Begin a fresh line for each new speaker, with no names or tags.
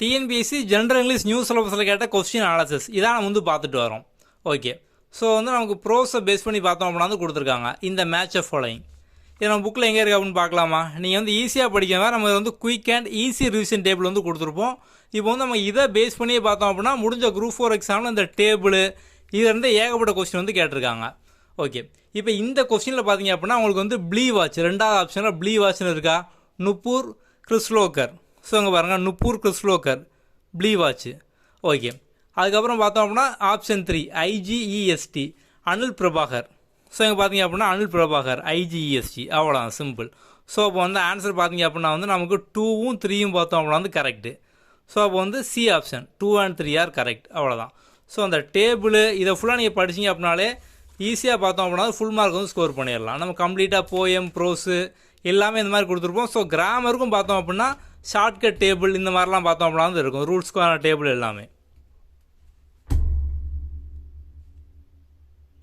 TNPSC general English news சிலபஸில் கேட்ட question analysis இதான் நம்ம வந்து பார்த்துட்டு வரோம். ஓகே, ஸோ வந்து நமக்கு ப்ரோஸை பேஸ் பண்ணி பார்த்தோம் அப்படின்னா வந்து கொடுத்துருக்காங்க இந்த மேட்ச் ஆஃப் ஃபாலோயிங். இது நம்ம புக்கில் எங்கே இருக்குது அப்படின்னு பார்க்கலாமா? நீங்கள் வந்து ஈஸியாக படிக்கிறதா நம்ம வந்து quick and easy revision table வந்து கொடுத்துருப்போம். இப்போ வந்து நம்ம இதை பேஸ் பண்ணியே பார்த்தோம் அப்படின்னா முடிஞ்ச குரூப் 4 எக்ஸாமில் இந்த டேபிள் இதுலேருந்து ஏகப்பட்ட கொஸ்டின் வந்து கேட்டிருக்காங்க. ஓகே, இப்போ இந்த கொஸ்டினில் பார்த்தீங்க அப்படின்னா உங்களுக்கு வந்து ப்ளீ வாட்ச் ரெண்டாவது ஆப்ஷனில் ப்ளீ வாட்ச்னு இருக்கா, நுப்பூர் கிறிஸ்லோக்கர். ஸோ அங்கே பாருங்கள் நுப்பூர் கிறிஸ்லோக்கர் ப்ளீ வாட்ச். ஓகே, அதுக்கப்புறம் பார்த்தோம் அப்படின்னா ஆப்ஷன் 3 ஐஜிஇஎஸ்டி அனில் பிரபாகர். ஸோ இங்கே பார்த்தீங்க அப்படின்னா அனில் பிரபாகர் ஐஜிஇஎஸ்டி, அவ்வளோதான் சிம்பிள். ஸோ அப்போ வந்து ஆன்சர் பார்த்தீங்க அப்படின்னா வந்து நமக்கு 2ம் 3யும் பார்த்தோம் அப்படின்னா வந்து கரெக்டு. ஸோ அப்போ வந்து C option 2 and 3 are correct, அவ்வளோதான். ஸோ அந்த டேபிள் இதை ஃபுல்லாக நீங்கள் படிச்சிங்க அப்படின்னாலே ஈஸியாக பார்த்தோம் அப்படின்னா ஃபுல் மார்க் வந்து ஸ்கோர் பண்ணிடலாம். நம்ம கம்ப்ளீட்டாக போயம் ப்ரோஸு எல்லாமே இந்த மாதிரி கொடுத்துருப்போம். ஸோ கிராமருக்கும் பார்த்தோம் அப்படின்னா ஷார்ட்கட் டேபிள் இந்த மாதிரிலாம் பார்த்தோம் அப்படின்னா வந்து இருக்கும், ரூல்ஸ்க்கான டேபிள் எல்லாமே.